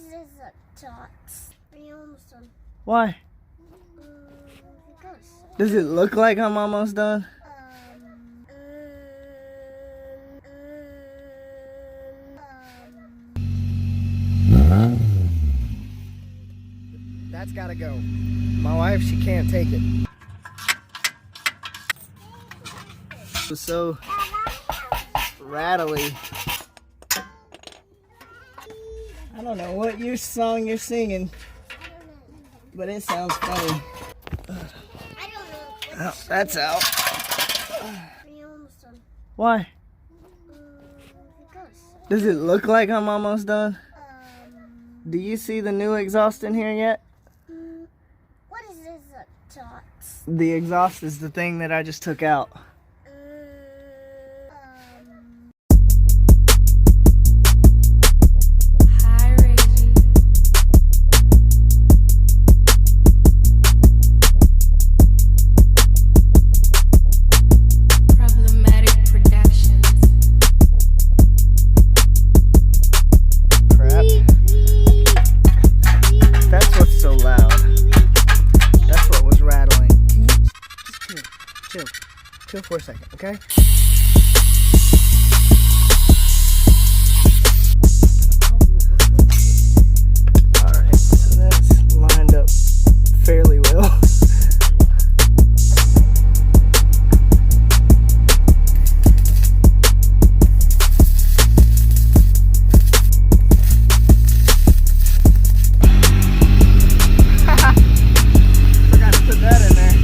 is this dot? Are you almost done? Why? Because. Does it look like I'm almost done? That's gotta go. My wife, she can't take it. It was so rattly. I don't know what song you're singing, but it sounds funny. I don't know. Oh, that's out. Are you almost done? Why? Because. Does it look like I'm almost done? Do you see the new exhaust in here yet? What is this dot? The exhaust is the thing that I just took out. Chill for a second, okay? Alright, so that's lined up fairly well. Forgot to put that in there.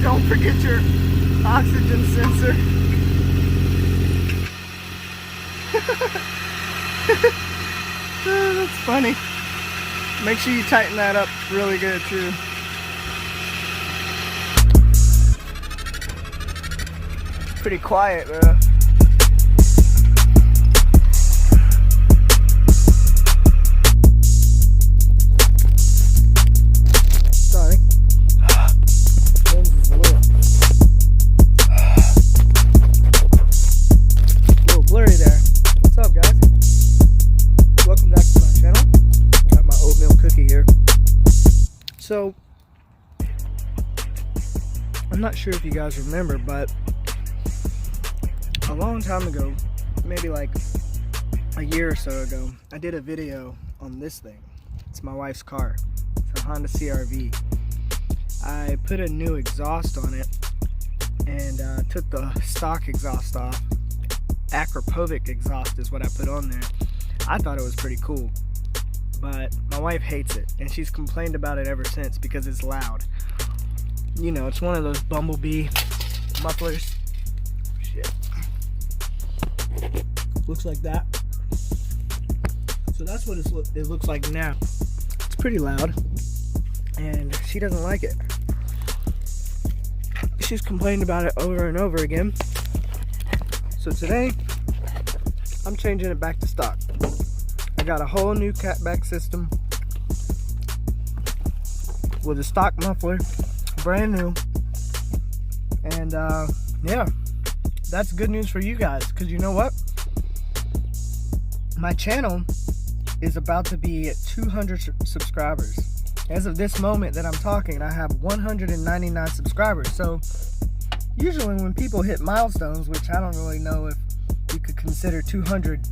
Don't forget your oxygen sensor. Oh, that's funny. Make sure you tighten that up really good too. Pretty quiet though. So, I'm not sure if you guys remember, but a long time ago, maybe like a year or so ago, I did a video on this thing. It's my wife's car. It's a Honda CRV. I put a new exhaust on it and took the stock exhaust off. Akrapovic exhaust is what I put on there. I thought it was pretty cool. But my wife hates it, and she's complained about it ever since because it's loud. You know, it's one of those bumblebee mufflers. Shit. Looks like that. So that's what it looks like now. It's pretty loud, and she doesn't like it. She's complained about it over and over again. So today, I'm changing it back to stock. I got a whole new catback system with a stock muffler, brand new, and yeah, that's good news for you guys, because you know what? My channel is about to be at 200 subscribers. As of this moment that I'm talking, I have 199 subscribers. So usually when people hit milestones, which I don't really know if you could consider 200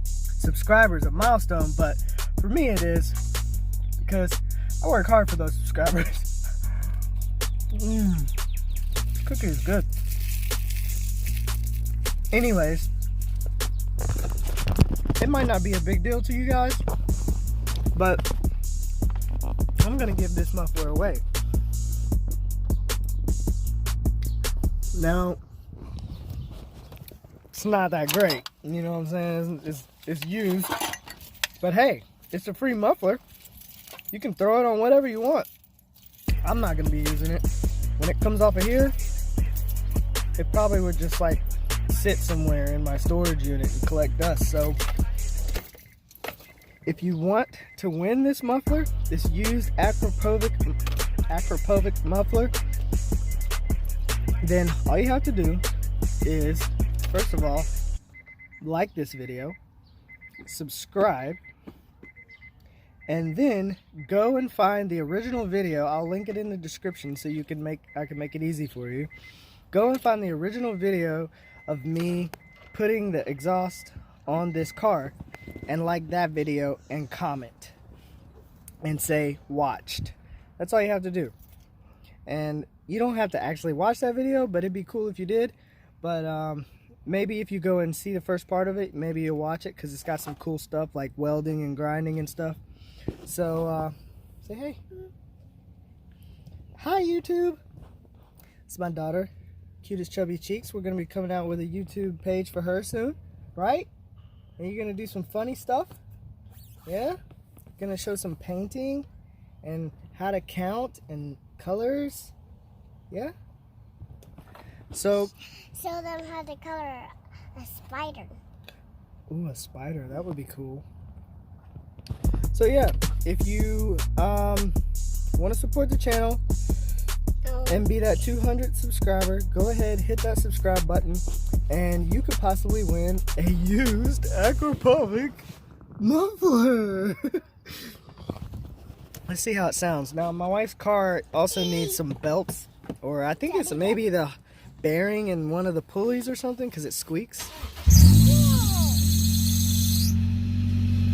subscribers a milestone, but for me it is, because I work hard for those subscribers. Cookie is good. Anyways, it might not be a big deal to you guys, but I'm gonna give this muffler away. Now, it's not that great, you know what I'm saying? It's used, but hey, it's a free muffler. You can throw it on whatever you want. I'm not gonna be using it. When it comes off of here, it probably would just like sit somewhere in my storage unit and collect dust. So if you want to win this muffler, this used Akrapovic muffler, then all you have to do is, first of all, like this video, subscribe, and then go and find the original video. I'll link it in the description so you can I can make it easy for you. Go and find the original video of me putting the exhaust on this car and like that video and comment and say watched. That's all you have to do. And you don't have to actually watch that video, but it'd be cool if you did. But maybe if you go and see the first part of it, maybe you'll watch it, because it's got some cool stuff like welding and grinding and stuff. So say hey. Hi YouTube. It's my daughter, Cutest Chubby Cheeks. We're gonna be coming out with a YouTube page for her soon, right? And you're gonna do some funny stuff. Yeah, gonna show some painting and how to count and colors. Yeah. So show them how to color a spider. Ooh, a spider, that would be cool. So yeah, if you want to support the channel and be that 200 subscriber, go ahead, hit that subscribe button, and you could possibly win a used Akrapovic muffler. Let's see how it sounds. Now, my wife's car also needs some belts, or I think it's maybe the bearing in one of the pulleys or something, because it squeaks.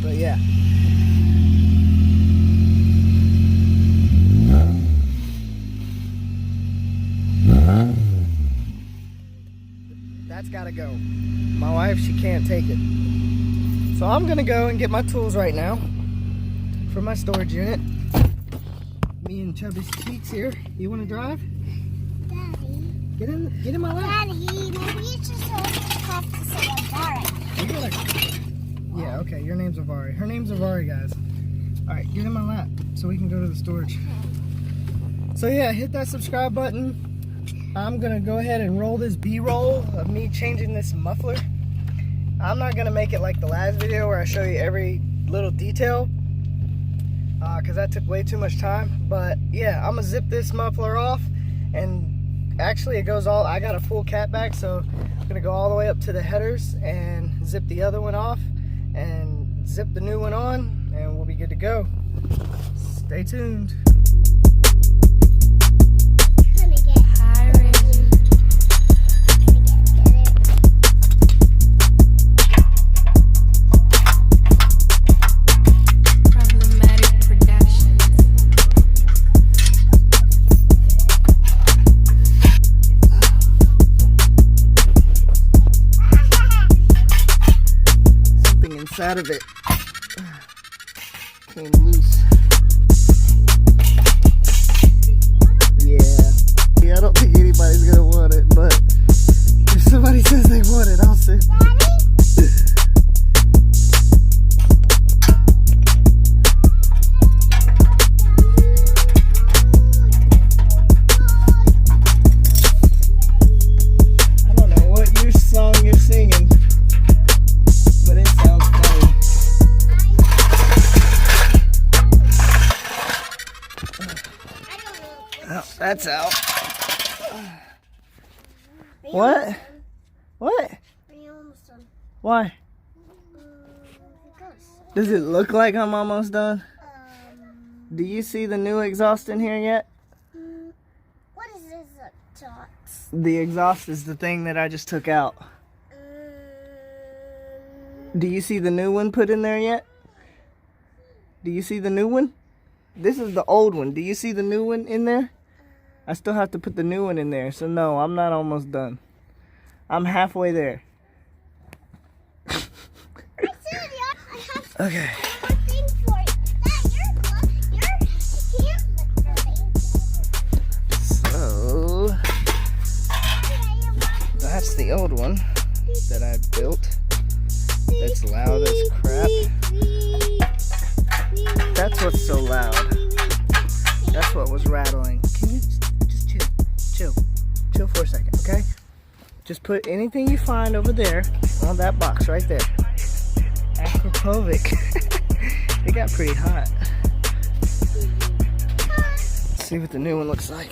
But yeah. That's gotta go. My wife, she can't take it. So I'm gonna go and get my tools right now for my storage unit. Me and Chubby Cheeks here. You wanna drive? Daddy. Get in my lap. Daddy, maybe you just have to say Avari. Yeah, okay, your name's Avari. Her name's Avari, guys. Alright, get in my lap so we can go to the storage. So yeah, hit that subscribe button. I'm gonna go ahead and roll this B-roll of me changing this muffler. I'm not gonna make it like the last video where I show you every little detail, because that took way too much time. But yeah, I'm gonna zip this muffler off, and actually it goes all, I got a full cat back, so I'm gonna go all the way up to the headers and zip the other one off and zip the new one on, and we'll be good to go. Stay tuned. Out of it came loose. Yeah, I don't think anybody's gonna want it, but if somebody says they want it, I'll say. I don't know what your song you're singing, but it sounds funny. Oh, that's out. What? What? Why? Does it look like I'm almost done? Do you see the new exhaust in here yet? What is this exhaust? The exhaust is the thing that I just took out. Do you see the new one put in there yet? Do you see the new one? This is the old one. Do you see the new one in there? I still have to put the new one in there. So no, I'm not almost done. I'm halfway there. Okay. So that's the old one that I built. That's loud as crap. That's what's so loud. That's what was rattling. Can you just chill for a second, okay? Just put anything you find over there on that box right there. Akrapovic. It got pretty hot. Let's see what the new one looks like.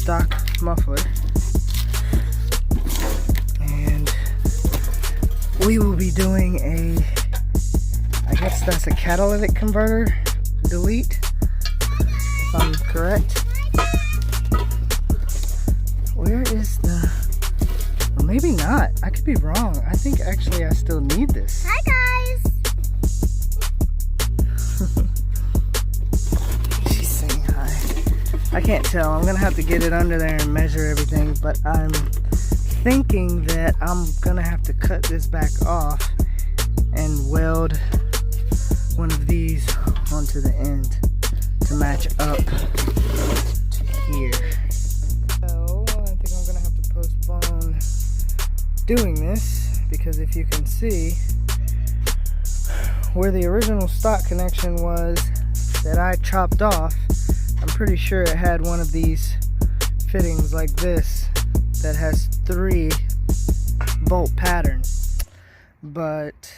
stock muffler. And we will be doing I guess that's a catalytic converter delete, if I'm correct. Where is or maybe not. I could be wrong. I think actually I still need this. Hi guys! She's saying hi. I can't tell. I'm gonna have to get it under there and measure everything, but I'm thinking that I'm gonna have to cut this back off and weld one of these onto the end to match up to here. So I think I'm gonna have to postpone doing this, because if you can see where the original stock connection was that I chopped off, I'm pretty sure it had one of these fittings like this that has 3 bolt patterns, but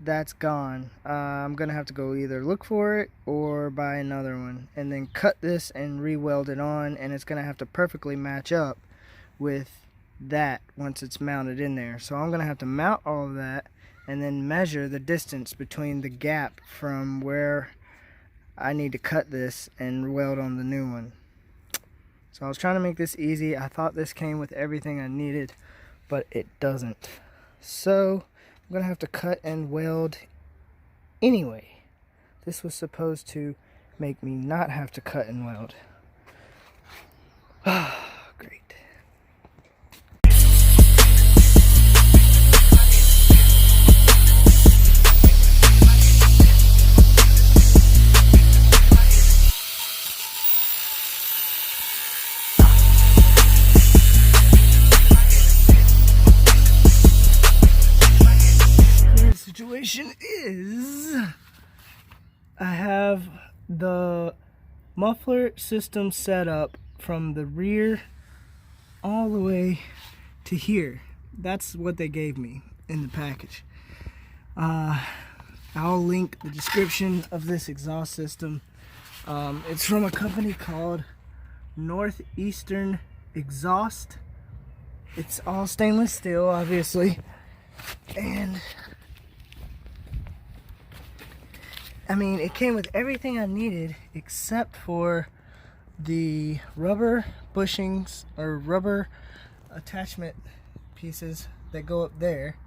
that's gone. I'm gonna have to go either look for it or buy another one and then cut this and re-weld it on, and it's gonna have to perfectly match up with that once it's mounted in there. So I'm gonna have to mount all of that and then measure the distance between the gap from where I need to cut this and weld on the new one. So I was trying to make this easy. I thought this came with everything I needed, but it doesn't. So I'm gonna have to cut and weld anyway. This was supposed to make me not have to cut and weld. Great. Situation is I have the muffler system set up from the rear all the way to here. That's what they gave me in the package. I'll link the description of this exhaust system. It's from a company called Northeastern Exhaust. It's all stainless steel, obviously, and I mean, it came with everything I needed except for the rubber bushings or rubber attachment pieces that go up there.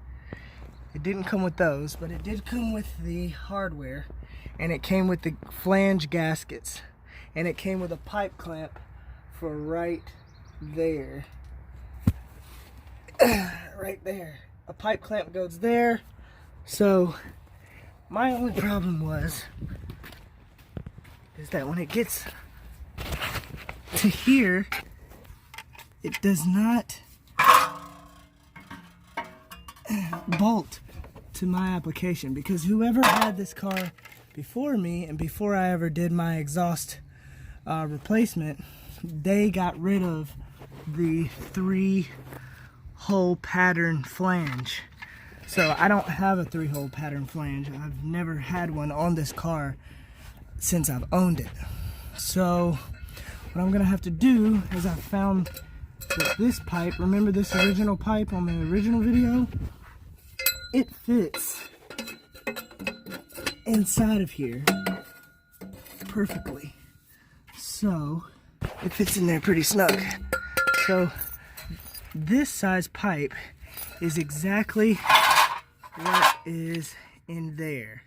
It didn't come with those, but it did come with the hardware, and it came with the flange gaskets, and it came with a pipe clamp for right there. Right there. A pipe clamp goes there. So my only problem is that when it gets to here, it does not bolt to my application, because whoever had this car before me and before I ever did my exhaust replacement, they got rid of the 3-hole pattern flange. So I don't have a 3-hole pattern flange. I've never had one on this car since I've owned it. So what I'm gonna have to do is I found that this pipe, remember this original pipe on the original video? It fits inside of here perfectly. So it fits in there pretty snug. So this size pipe is exactly what is in there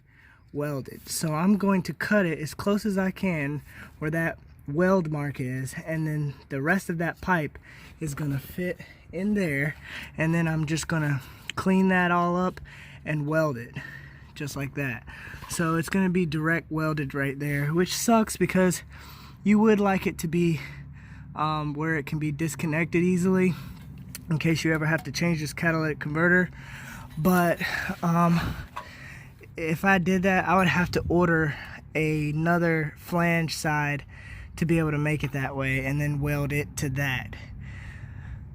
welded. So I'm going to cut it as close as I can where that weld mark is, and then the rest of that pipe is gonna fit in there, and then I'm just gonna clean that all up and weld it just like that. So it's gonna be direct welded right there, which sucks because you would like it to be where it can be disconnected easily in case you ever have to change this catalytic converter. But if I did that, I would have to order another flange side to be able to make it that way and then weld it to that.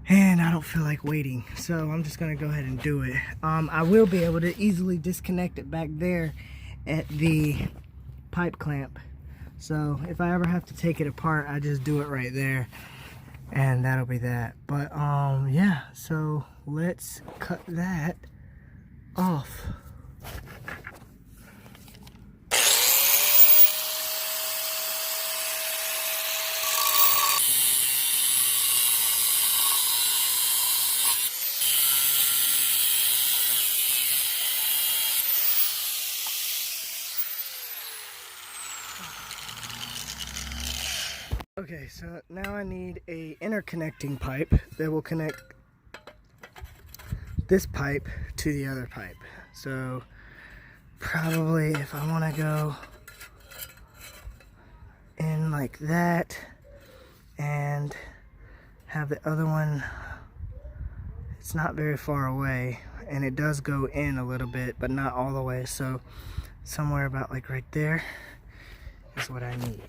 And I don't feel like waiting, so I'm just gonna go ahead and do it. I will be able to easily disconnect it back there at the pipe clamp. So if I ever have to take it apart, I just do it right there, and that'll be that. But yeah, so let's cut that off. Okay, so now I need a interconnecting pipe that will connect this pipe to the other pipe. So probably if I want to go in like that and have the other one, it's not very far away, and it does go in a little bit but not all the way, so somewhere about like right there is what I need.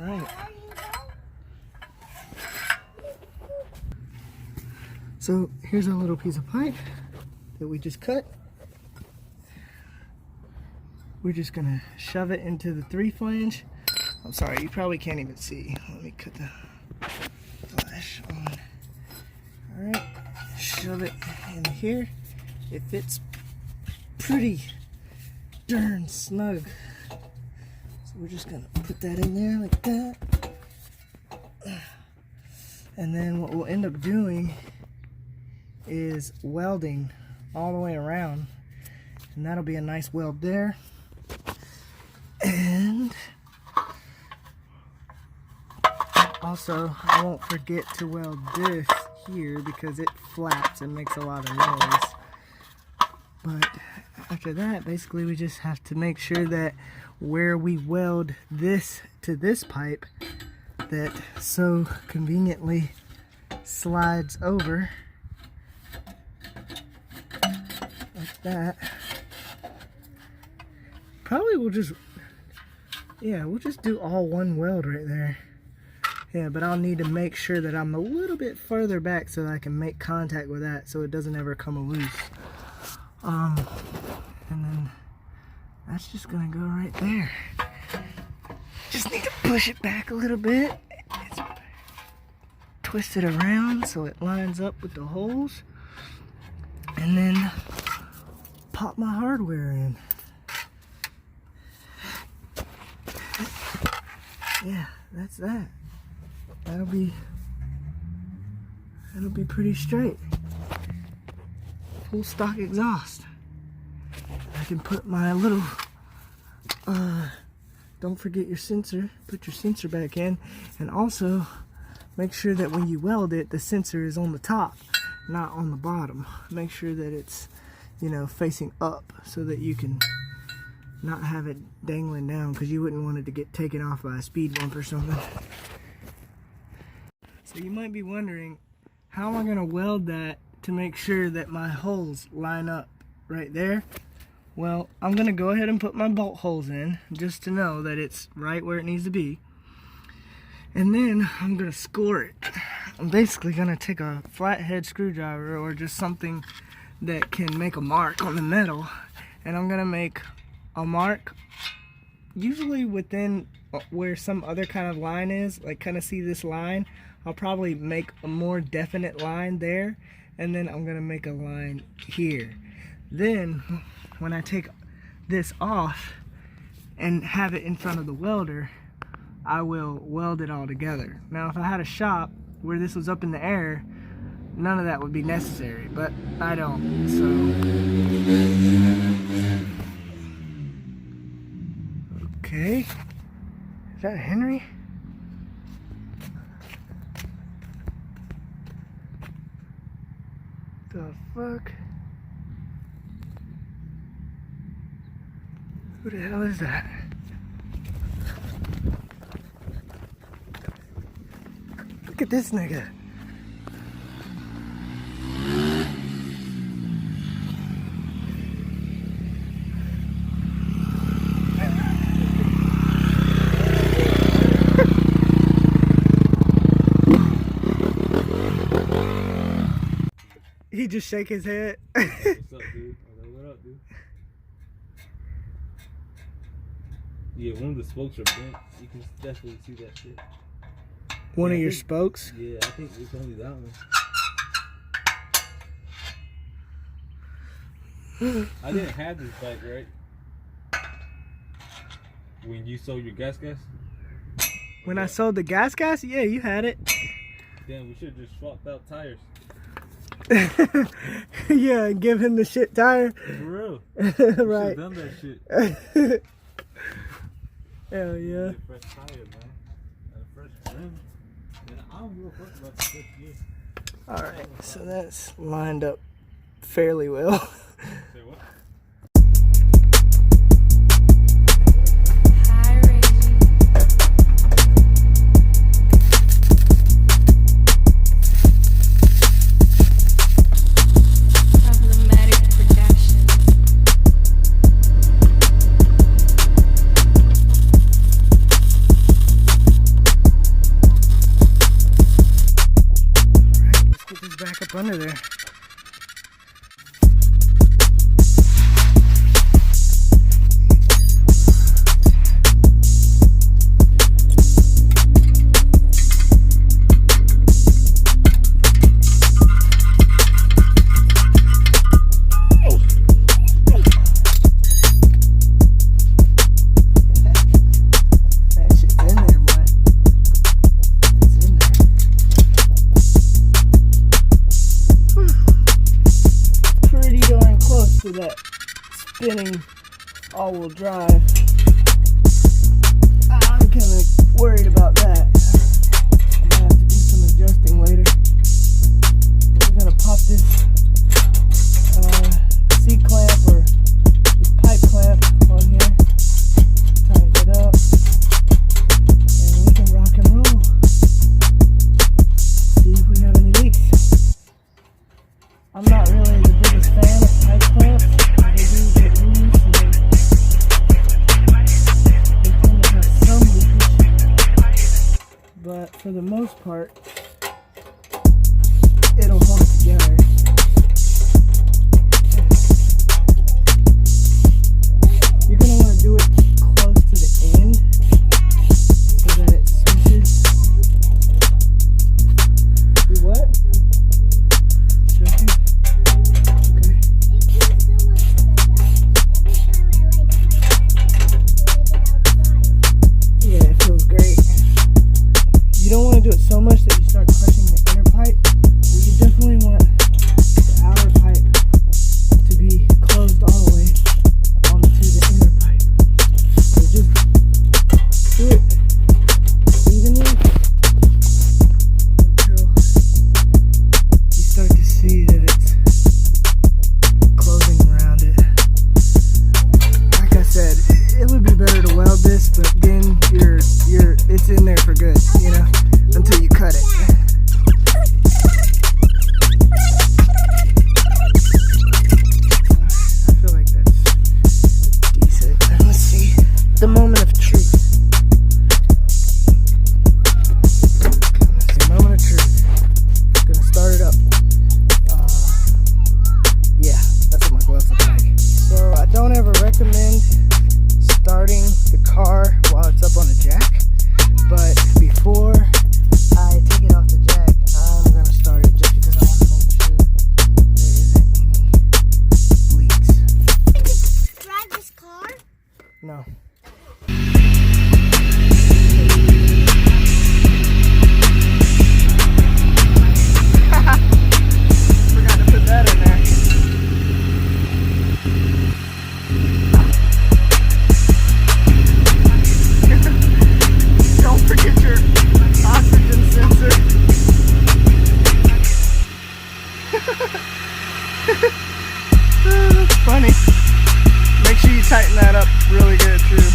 Alright. So here's a little piece of pipe that we just cut. We're just gonna shove it into the 3 flange. I'm sorry, you probably can't even see. Let me cut the flash on. Alright, shove it in here. It fits pretty darn snug. So we're just gonna put that in there like that. And then what we'll end up doing is welding all the way around, and that'll be a nice weld there. And also I won't forget to weld this here because it flaps and makes a lot of noise. But after that, basically we just have to make sure that where we weld this to this pipe that so conveniently slides over like that. Probably we'll just do all one weld right there. Yeah, but I'll need to make sure that I'm a little bit further back so that I can make contact with that so it doesn't ever come loose. And then that's just gonna go right there. Just need to push it back a little bit. Twist it around so it lines up with the holes. And then pop my hardware in. Yeah, that's that. That'll be pretty straight. Full stock exhaust. I can put my little don't forget your sensor. Put your sensor back in, and also make sure that when you weld it, the sensor is on the top, not on the bottom. Make sure that it's, you know, facing up so that you can not have it dangling down, because you wouldn't want it to get taken off by a speed bump or something. So you might be wondering, how am I going to weld that to make sure that my holes line up right there? Well, I'm going to go ahead and put my bolt holes in just to know that it's right where it needs to be. And then I'm going to score it. I'm basically going to take a flathead screwdriver or just something that can make a mark on the metal, and I'm going to make a mark usually within where some other kind of line is, like kind of see this line. I'll probably make a more definite line there, and then I'm going to make a line here. Then when I take this off and have it in front of the welder, I will weld it all together. Now if I had a shop where this was up in the air, none of that would be necessary, but I don't, so. Okay, is that Henry? The fuck? Who the hell is that? Look at this nigga. He just shake his head. What's up, dude? I was like, what up, dude? Yeah, one of the spokes are bent. You can definitely see that shit. One of your spokes? Yeah, I think it's only that one. I didn't have this bike, right? When you sold your gaskets? When I sold the gaskets? Yeah, you had it. Damn, we should have just swapped out tires. Yeah, and give him the shit tire. For real. Right. Should have done that shit. Hell yeah. A fresh tire, man. And a fresh rim. And I don't give a fuck about the fifth gear. Alright, so that's lined up fairly well. Say what? Back up under there. To that spinning all-wheel drive. I'm kind of worried about that. I'm gonna have to do some adjusting later. But we're gonna pop this C-clamp or this pipe clamp on here, tighten it up, and we can rock and roll. See if we have any leaks. I'm not really the biggest fan of pipe clamps. They do get loose and they tend to have some leakage. But for the most part, it'll hold it together. You're going to want to do it close to the end so that it swishes. Do what? You don't want to do it so much that you start crushing the inner pipe, but you definitely want the outer pipe to be closed all the way onto the inner pipe. So just do it evenly until you start to see that it's closing around it. Like I said, it would be better to weld this, but then it's in there for good, you know, until you cut it. I feel like that's decent. Let's see. The moment of truth. The moment of truth. Gonna start it up. Yeah, that's what my gloves look like. So I don't ever recommend starting the car while it's up on a jack, but before I take it off the jack, I'm going to start it just because I want to make sure there isn't any leaks. Drive this car? No. Forgot to put that in there. Don't forget your oxygen sensor. That's funny. Make sure you tighten that up really good too.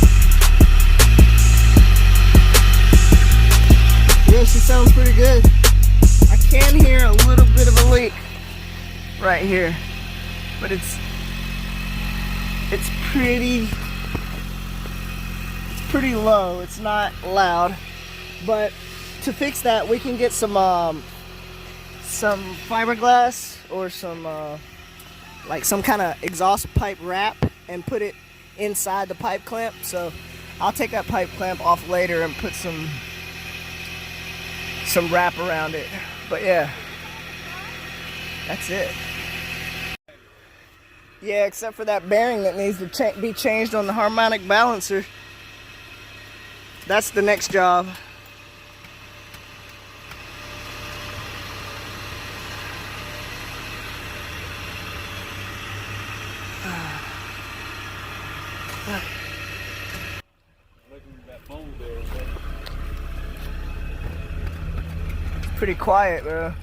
Yeah, she sounds pretty good. right here, but it's pretty low. It's not loud, but to fix that, we can get some fiberglass or some like some kind of exhaust pipe wrap and put it inside the pipe clamp. So I'll take that pipe clamp off later and put some wrap around it. But yeah, that's it. Yeah, except for that bearing that needs to be changed on the harmonic balancer. That's the next job. Pretty quiet, bro.